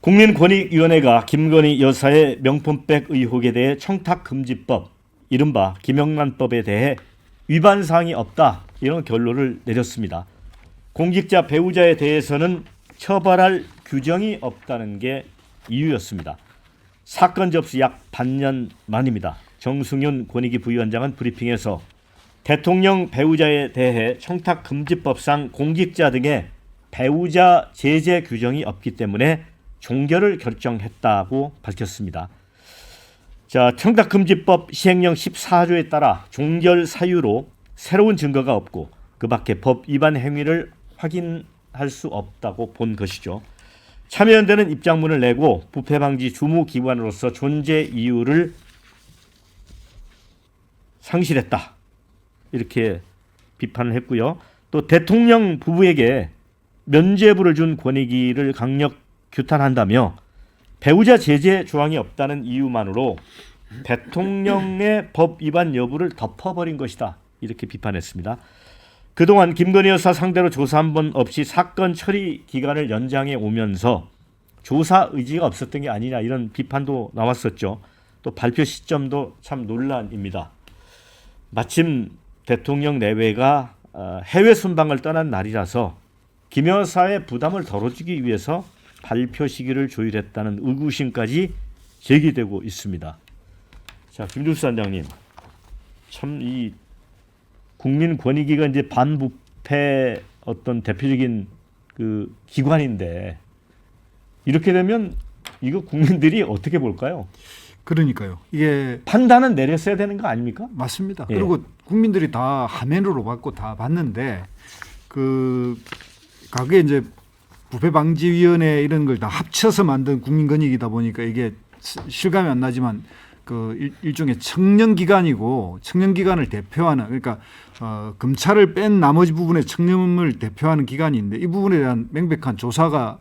국민권익위원회가 김건희 여사의 명품백 의혹에 대해 청탁금지법, 이른바 김영란법에 대해 위반 사항이 없다, 이런 결론을 내렸습니다. 공직자 배우자에 대해서는 처벌할 규정이 없다는 게 이유였습니다. 사건 접수 약 반년 만입니다. 정승윤 권익위 부위원장은 브리핑에서 대통령 배우자에 대해 청탁금지법상 공직자 등의 배우자 제재 규정이 없기 때문에 종결을 결정했다고 밝혔습니다. 자, 청탁금지법 시행령 14조에 따라 종결 사유로 새로운 증거가 없고 그 밖에 법 위반 행위를 확인할 수 없다고 본 것이죠. 참여연대는 입장문을 내고 부패방지 주무기관으로서 존재 이유를 상실했다, 이렇게 비판을 했고요. 또 대통령 부부에게 면죄부를 준 권익위를 강력 규탄한다며 배우자 제재 조항이 없다는 이유만으로 대통령의 법 위반 여부를 덮어버린 것이다, 이렇게 비판했습니다. 그동안 김건희 여사 상대로 조사 한 번 없이 사건 처리 기간을 연장해 오면서 조사 의지가 없었던 게 아니냐, 이런 비판도 나왔었죠. 또 발표 시점도 참 논란입니다. 마침 대통령 내외가 해외 순방을 떠난 날이라서 김 여사의 부담을 덜어주기 위해서 발표 시기를 조율했다는 의구심까지 제기되고 있습니다. 자, 김준수 원장님, 참 이 국민권익위가 이제 반부패 어떤 대표적인 그 기관인데 이렇게 되면 이거 국민들이 어떻게 볼까요? 그러니까요. 이게 판단은 내렸어야 되는 거 아닙니까? 맞습니다. 예. 그리고 국민들이 다 화면으로 봤고 다 봤는데 그 과거에 이제 부패방지위원회 이런 걸 다 합쳐서 만든 국민권익이다 보니까 이게 실감이 안 나지만 그 일종의 청년기관이고 청년기관을 대표하는, 그러니까 검찰을 뺀 나머지 부분의 청년을 대표하는 기관인데 이 부분에 대한 명백한 조사가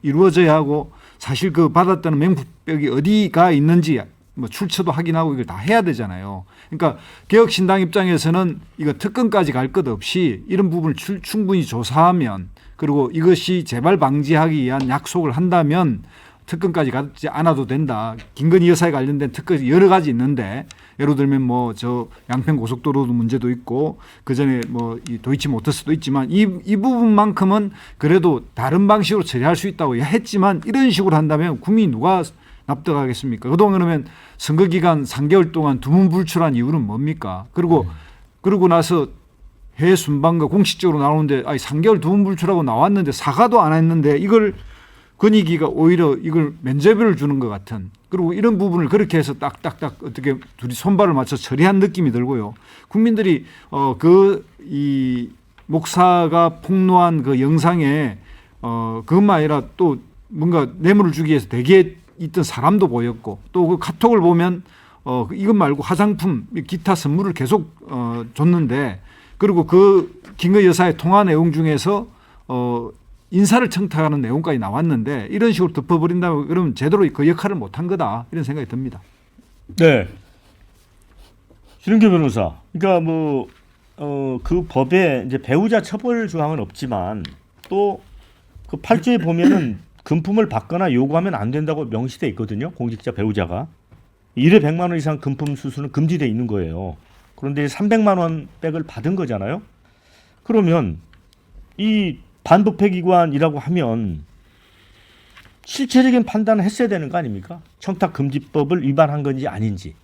이루어져야 하고 사실 그 받았다는 명품백이 어디가 있는지 뭐 출처도 확인하고 이걸 다 해야 되잖아요. 그러니까 개혁신당 입장에서는 이거 특검까지 갈 것 없이 이런 부분을 충분히 조사하면, 그리고 이것이 재발 방지하기 위한 약속을 한다면 특검까지 가지 않아도 된다. 김건희 여사에 관련된 특검이 여러 가지 있는데 예를 들면 뭐 저 양평 고속도로도 문제도 있고 그 전에 뭐 이 도이치모터스도 있지만 이 부분만큼은 그래도 다른 방식으로 처리할 수 있다고 했지만 이런 식으로 한다면 국민이 누가 납득하겠습니까? 그동안 그러면 선거 기간 3개월 동안 두문불출한 이유는 뭡니까? 그러고 나서 해외 순방과 공식적으로 나오는데 3개월 두문불출하고 나왔는데 사과도 안 했는데 이걸 권익위가 오히려 이걸 면죄부를 주는 것 같은, 그리고 이런 부분을 그렇게 해서 딱딱딱 어떻게 둘이 손발을 맞춰 처리한 느낌이 들고요. 국민들이 이 목사가 폭로한 그 영상에 그것만 아니라 또 뭔가 뇌물을 주기 위해서 대기에 있던 사람도 보였고 또 그 카톡을 보면 이것 말고 화장품, 기타 선물을 계속 줬는데, 그리고 그 김건희 여사의 통화 내용 중에서 인사를 청탁하는 내용까지 나왔는데 이런 식으로 덮어버린다면 그러면 제대로 그 역할을 못한 거다, 이런 생각이 듭니다. 네. 신은규 변호사, 그러니까 그 법에 이제 배우자 처벌 조항은 없지만 또 그 8조에 보면은 금품을 받거나 요구하면 안 된다고 명시돼 있거든요. 공직자 배우자가 1회 100만 원 이상 금품 수수는 금지돼 있는 거예요. 그런데 300만 원 백을 받은 거잖아요. 그러면 이 반부패 기관이라고 하면 실체적인 판단을 했어야 되는 거 아닙니까? 청탁금지법을 위반한 건지 아닌지.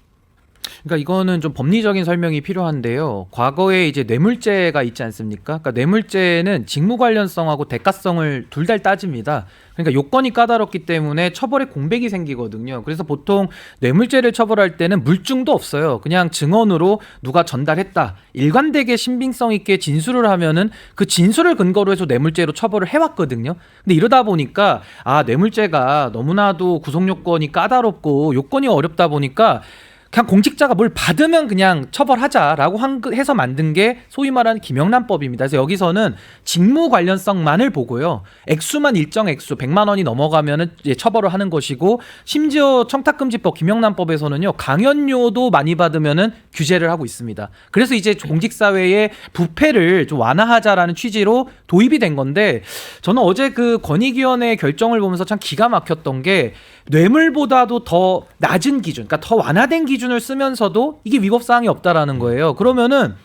그러니까 이거는 좀 법리적인 설명이 필요한데요. 과거에 이제 뇌물죄가 있지 않습니까? 그러니까 뇌물죄는 직무 관련성하고 대가성을 둘 다 따집니다. 그러니까 요건이 까다롭기 때문에 처벌에 공백이 생기거든요. 그래서 보통 뇌물죄를 처벌할 때는 물증도 없어요. 그냥 증언으로 누가 전달했다, 일관되게 신빙성 있게 진술을 하면은 그 진술을 근거로 해서 뇌물죄로 처벌을 해왔거든요. 근데 이러다 보니까 뇌물죄가 너무나도 구속 요건이 까다롭고 요건이 어렵다 보니까 그냥 공직자가 뭘 받으면 그냥 처벌하자라고 해서 만든 게 소위 말하는 김영란법입니다. 그래서 여기서는 직무 관련성만을 보고요. 액수만 일정 액수 100만 원이 넘어가면은 이제 처벌을 하는 것이고, 심지어 청탁금지법 김영란법에서는요, 강연료도 많이 받으면은 규제를 하고 있습니다. 그래서 이제 공직사회의 부패를 좀 완화하자라는 취지로 도입이 된 건데 저는 어제 그 권익위원회 결정을 보면서 참 기가 막혔던 게 뇌물보다도 더 낮은 기준, 그러니까 더 완화된 기준을 쓰면서도 이게 위법 사항이 없다라는 거예요. 그러면은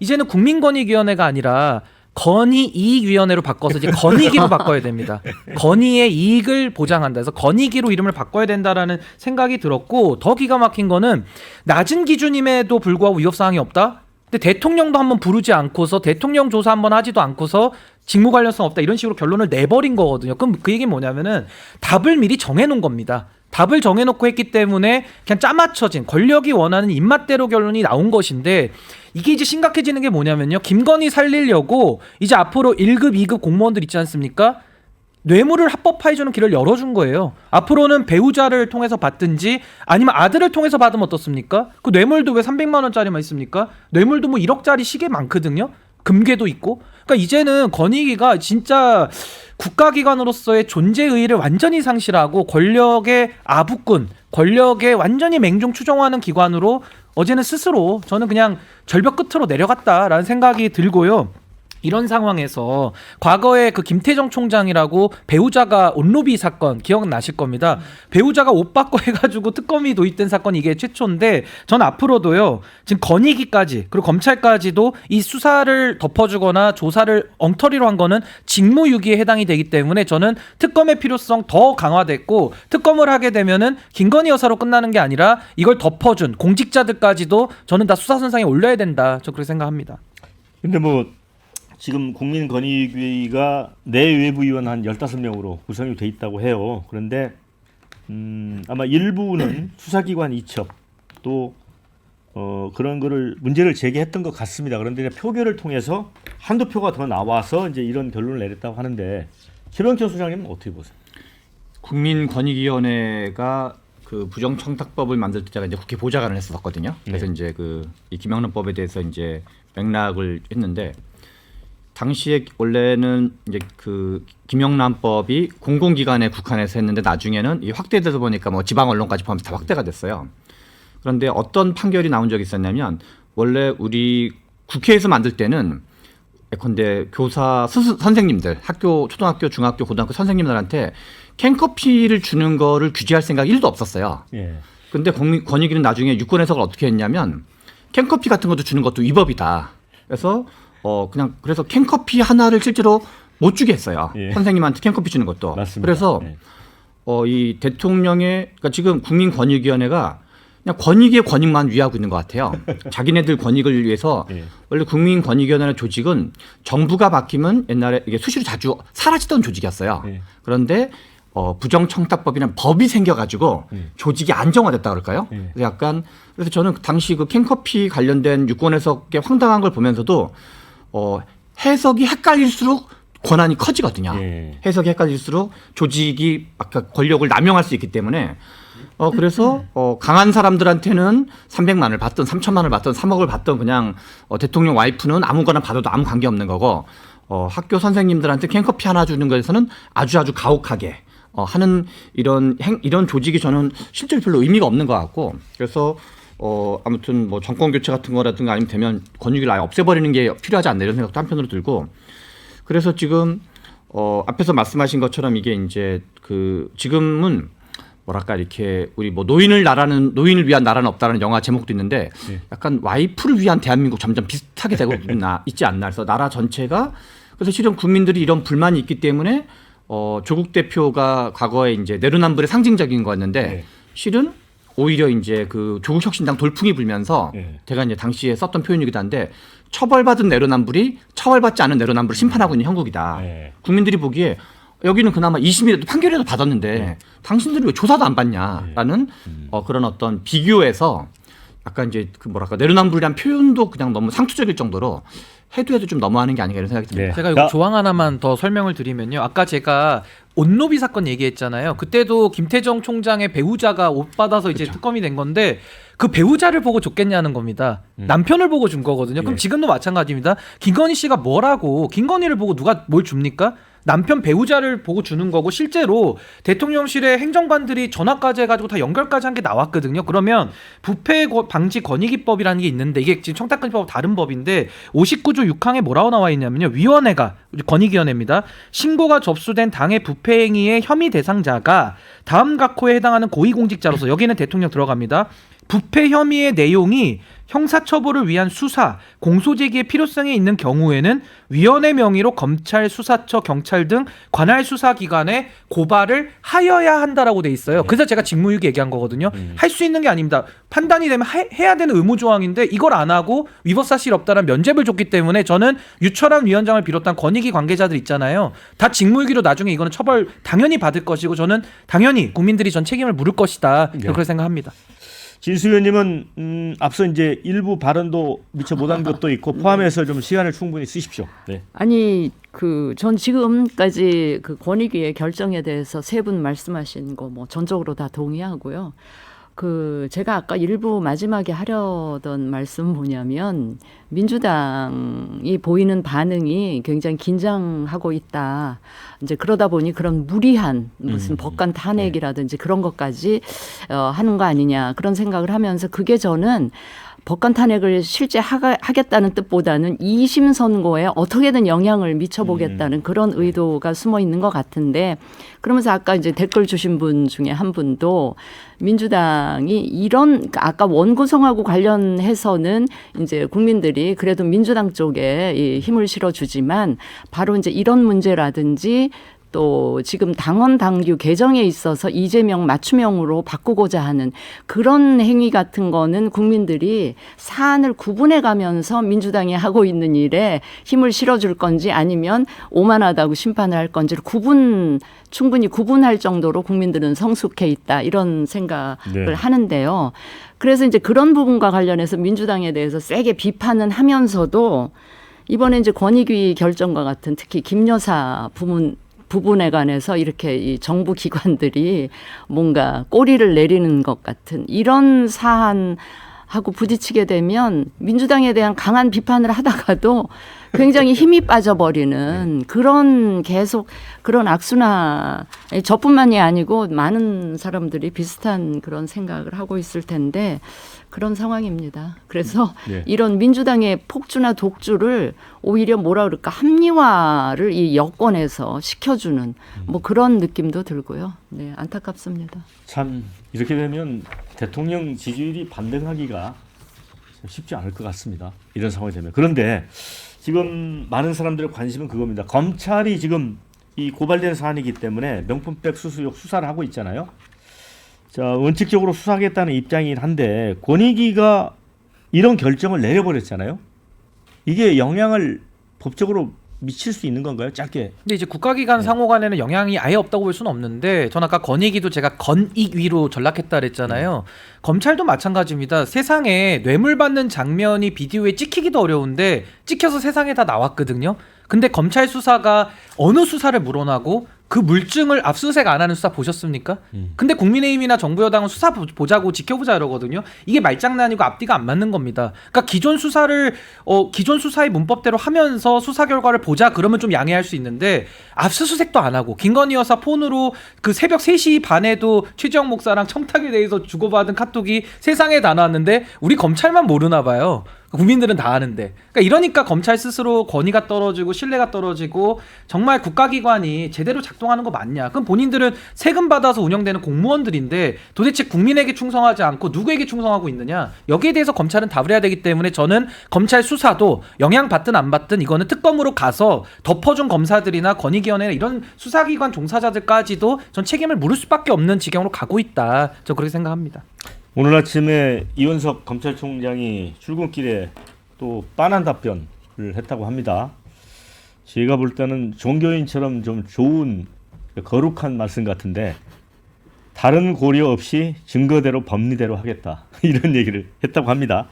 이제는 국민권익위원회가 아니라 건의이익위원회로 바꿔서 이제 건의기로 바꿔야 됩니다. 건의의 이익을 보장한다 해서 건의기로 이름을 바꿔야 된다라는 생각이 들었고, 더 기가 막힌 거는 낮은 기준임에도 불구하고 위법사항이 없다? 근데 대통령도 한번 부르지 않고서 대통령 조사 한번 하지도 않고서 직무 관련성 없다 이런 식으로 결론을 내버린 거거든요. 그럼 그 얘기는 뭐냐면은 답을 미리 정해놓은 겁니다. 답을 정해놓고 했기 때문에 그냥 짜맞춰진 권력이 원하는 입맛대로 결론이 나온 것인데, 이게 이제 심각해지는 게 뭐냐면요, 김건희 살리려고 이제 앞으로 1급, 2급 공무원들 있지 않습니까? 뇌물을 합법화해주는 길을 열어준 거예요. 앞으로는 배우자를 통해서 받든지 아니면 아들을 통해서 받으면 어떻습니까? 그 뇌물도 왜 300만 원짜리만 있습니까? 뇌물도 뭐 1억짜리 시계 많거든요. 금괴도 있고. 그러니까 이제는 권익위가 진짜 국가기관으로서의 존재 의의를 완전히 상실하고 권력의 아부꾼, 권력에 완전히 맹종 추종하는 기관으로 어제는 스스로 저는 그냥 절벽 끝으로 내려갔다라는 생각이 들고요. 이런 상황에서 과거에 그 김태정 총장이라고 배우자가 온로비 사건 기억나실 겁니다. 배우자가 옷 바꿔 해가지고 특검이 도입된 사건이 이게 최초인데, 전 앞으로도요 지금 건의기까지 그리고 검찰까지도 이 수사를 덮어주거나 조사를 엉터리로 한 거는 직무유기에 해당이 되기 때문에 저는 특검의 필요성 더 강화됐고, 특검을 하게 되면은 김건희 여사로 끝나는 게 아니라 이걸 덮어준 공직자들까지도 저는 다 수사선상에 올려야 된다. 저 그렇게 생각합니다. 근데 뭐 지금 국민권익위가 내외부위원 한 15명으로 구성이 돼 있다고 해요. 그런데 아마 일부는 수사기관 이첩 또 그런 거를 문제를 제기했던 것 같습니다. 그런데 이제 표결을 통해서 한두 표가 더 나와서 이제 이런 결론을 내렸다고 하는데, 최병천 소장님은 어떻게 보세요? 국민권익위원회가 그 부정청탁법을 만들 때 제가 이제 국회 보좌관을 했었거든요. 그래서 이제 그 이 김영란법에 대해서 이제 맥락을 했는데, 당시에 원래는 이제 그 김영란법이 공공기관에 국한해서 했는데 나중에는 이 확대되다 보니까 뭐 지방 언론까지 포함해서 다 확대가 됐어요. 그런데 어떤 판결이 나온 적이 있었냐면, 원래 우리 국회에서 만들 때는 예컨대 교사 선생님들, 학교 초등학교, 중학교, 고등학교 선생님들한테 캔커피를 주는 거를 규제할 생각이 1도 없었어요. 예. 근데 권익위는 나중에 유권 해석을 어떻게 했냐면, 캔커피 같은 것도 주는 것도 위법이다. 그래서 그냥 그래서 캔커피 하나를 실제로 못 주게 했어요. 예. 선생님한테 캔커피 주는 것도. 맞습니다. 그래서 예. 이 대통령의, 그러니까 지금 국민권익위원회가 그냥 권익의 권익만 위하고 있는 것 같아요. 자기네들 권익을 위해서. 예. 원래 국민권익위원회 조직은 정부가 바뀌면 옛날에 이게 수시로 자주 사라지던 조직이었어요. 예. 그런데 부정청탁법이라는 법이 생겨가지고 조직이 안정화됐다 그럴까요? 그래서 약간, 그래서 저는 당시 그 캔커피 관련된 유권 해석의 황당한 걸 보면서도 해석이 헷갈릴수록 권한이 커지거든요. 예. 해석이 헷갈릴수록 조직이 아까 권력을 남용할 수 있기 때문에 그래서 강한 사람들한테는 300만 원을 받든 3천만 원을 받든 3억을 받든 그냥 대통령 와이프는 아무거나 받아도 아무 관계 없는 거고, 학교 선생님들한테 캔커피 하나 주는 것에서는 아주 가혹하게 하는 이런 조직이 저는 실제로 별로 의미가 없는 것 같고, 그래서 아무튼 뭐 정권 교체 같은 거라든가 아니면 되면 권익위를 아예 없애버리는 게 필요하지 않나 이런 생각도 한편으로 들고, 그래서 지금 앞에서 말씀하신 것처럼 이게 이제 그 지금은 뭐랄까 이렇게 우리 뭐 노인을 위한 나라는 없다라는 영화 제목도 있는데, 약간 와이프를 위한 대한민국 점점 비슷하게 되고 있지 않나. 그래서 나라 전체가, 그래서 실은 국민들이 이런 불만이 있기 때문에 조국 대표가 과거에 이제 내로남불의 상징적인 거였는데, 실은 오히려 이제 그 조국 혁신당 돌풍이 불면서 제가 이제 당시에 썼던 표현이기도 한데, 처벌받은 내로남불이 처벌받지 않은 내로남불을 심판하고 있는 형국이다. 국민들이 보기에 여기는 그나마 2심이라도 판결이라도 받았는데 당신들이 왜 조사도 안 받냐라는 그런 어떤 비교에서 약간 이제 그 뭐랄까 내로남불이란 표현도 그냥 너무 상투적일 정도로 해도 좀 너무하는 게 아닌가 이런 생각이 듭니다. 제가 이거 조항 하나만 더 설명을 드리면요. 아까 제가 온로비 사건 얘기했잖아요. 그때도 김태정 총장의 배우자가 옷 받아서 이제 특검이 된 건데, 그 배우자를 보고 줬겠냐는 겁니다. 남편을 보고 준 거거든요. 그럼 지금도 마찬가지입니다. 김건희 씨가 뭐라고 김건희를 보고 누가 뭘 줍니까? 남편 배우자를 보고 주는 거고 실제로 대통령실의 행정관들이 전화까지 해가지고 다 연결까지 한 게 나왔거든요. 그러면 부패 방지 권익위법이라는 게 있는데 이게 지금 청탁금지법 다른 법인데 59조 6항에 뭐라고 나와 있냐면요. 위원회가 권익위원회입니다. 신고가 접수된 당의 부패 행위의 혐의 대상자가 다음 각호에 해당하는 고위공직자로서 여기는 대통령 들어갑니다. 부패 혐의의 내용이 형사처벌을 위한 수사, 공소제기의 필요성이 있는 경우에는 위원회 명의로 검찰, 수사처, 경찰 등 관할 수사기관에 고발을 하여야 한다라고 돼 있어요. 그래서 제가 직무유기 얘기한 거거든요. 할 수 있는 게 아닙니다. 판단이 되면 해야 되는 의무조항인데 이걸 안 하고 위법사실 없다는 면죄부를 줬기 때문에 저는 유철한 위원장을 비롯한 권익위 관계자들 있잖아요. 다 직무유기로 나중에 이거는 처벌 당연히 받을 것이고 저는 당연히 국민들이 전 책임을 물을 것이다. 그렇게 생각합니다. 진수 의원님은 앞서 이제 일부 발언도 미처 못한 것도 있고 포함해서 좀 시간을 충분히 쓰십시오. 네. 아니 전 지금까지 그 권익위의 결정에 대해서 세 분 말씀하신 거 뭐 전적으로 다 동의하고요. 제가 아까 일부 마지막에 하려던 말씀 뭐냐면 민주당이 보이는 반응이 굉장히 긴장하고 있다. 이제 그러다 보니 그런 무리한 무슨 법관 탄핵이라든지 그런 것까지 하는 거 아니냐 그런 생각을 하면서 그게 저는 법관 탄핵을 실제 하겠다는 뜻보다는 2심 선고에 어떻게든 영향을 미쳐보겠다는 그런 의도가 숨어 있는 것 같은데 그러면서 아까 이제 댓글 주신 분 중에 한 분도 민주당이 이런 아까 원구성하고 관련해서는 이제 국민들이 그래도 민주당 쪽에 이 힘을 실어주지만 바로 이제 이런 문제라든지 또 지금 당원 당규 개정에 있어서 이재명 맞춤형으로 바꾸고자 하는 그런 행위 같은 거는 국민들이 사안을 구분해 가면서 민주당이 하고 있는 일에 힘을 실어줄 건지 아니면 오만하다고 심판을 할 건지를 충분히 구분할 정도로 국민들은 성숙해 있다 이런 생각을 하는데요. 그래서 이제 그런 부분과 관련해서 민주당에 대해서 세게 비판은 하면서도 이번에 이제 권익위 결정과 같은 특히 김 여사 부분에 관해서 이렇게 이 정부 기관들이 뭔가 꼬리를 내리는 것 같은 이런 사안하고 부딪히게 되면 민주당에 대한 강한 비판을 하다가도 굉장히 힘이 빠져버리는 계속 그런 악순환 저뿐만이 아니고 많은 사람들이 비슷한 그런 생각을 하고 있을 텐데 그런 상황입니다. 그래서 이런 민주당의 폭주나 독주를 오히려 뭐라 그럴까 합리화를 이 여권에서 시켜주는 뭐 그런 느낌도 들고요. 네, 안타깝습니다. 참 이렇게 되면 대통령 지지율이 반등하기가 쉽지 않을 것 같습니다. 이런 상황이 되면. 그런데 지금 많은 사람들의 관심은 그겁니다. 검찰이 지금 이 고발된 사안이기 때문에 명품백 수수 의혹 수사를 하고 있잖아요. 자, 원칙적으로 수사하겠다는 입장이긴 한데 권익위가 이런 결정을 내려버렸잖아요. 이게 영향을 법적으로 미칠 수 있는 건가요? 짧게. 근데 이제 국가기관 상호 간에는 영향이 아예 없다고 볼 수는 없는데 전 아까 권익위도 제가 건익위로 전락했다 그랬잖아요. 검찰도 마찬가지입니다. 세상에 뇌물 받는 장면이 비디오에 찍히기도 어려운데 찍혀서 세상에 다 나왔거든요. 근데 검찰 수사가 어느 수사를 물어나고 그 물증을 압수수색 안 하는 수사 보셨습니까? 근데 국민의힘이나 정부 여당은 수사 보자고 지켜보자 이러거든요. 이게 말장난이고 앞뒤가 안 맞는 겁니다. 그러니까 기존 수사의 문법대로 하면서 수사 결과를 보자 그러면 좀 양해할 수 있는데 압수수색도 안 하고 김건희 여사 폰으로 그 새벽 3시 반에도 최재형 목사랑 청탁에 대해서 주고받은 카톡이 세상에 다 나왔는데 우리 검찰만 모르나 봐요. 국민들은 다 아는데. 그러니까 이러니까 검찰 스스로 권위가 떨어지고 신뢰가 떨어지고 정말 국가기관이 제대로 작동하는 거 맞냐. 그럼 본인들은 세금 받아서 운영되는 공무원들인데 도대체 국민에게 충성하지 않고 누구에게 충성하고 있느냐. 여기에 대해서 검찰은 답을 해야 되기 때문에 저는 검찰 수사도 영향받든 안 받든 이거는 특검으로 가서 덮어준 검사들이나 권익위원회나 이런 수사기관 종사자들까지도 전 책임을 물을 수밖에 없는 지경으로 가고 있다. 저 그렇게 생각합니다. 오늘 아침에 이원석 검찰총장이 출근길에 또 빤한 답변을 했다고 합니다. 제가 볼 때는 종교인처럼 좀 좋은 거룩한 말씀 같은데 다른 고려 없이 증거대로 법리대로 하겠다 이런 얘기를 했다고 합니다.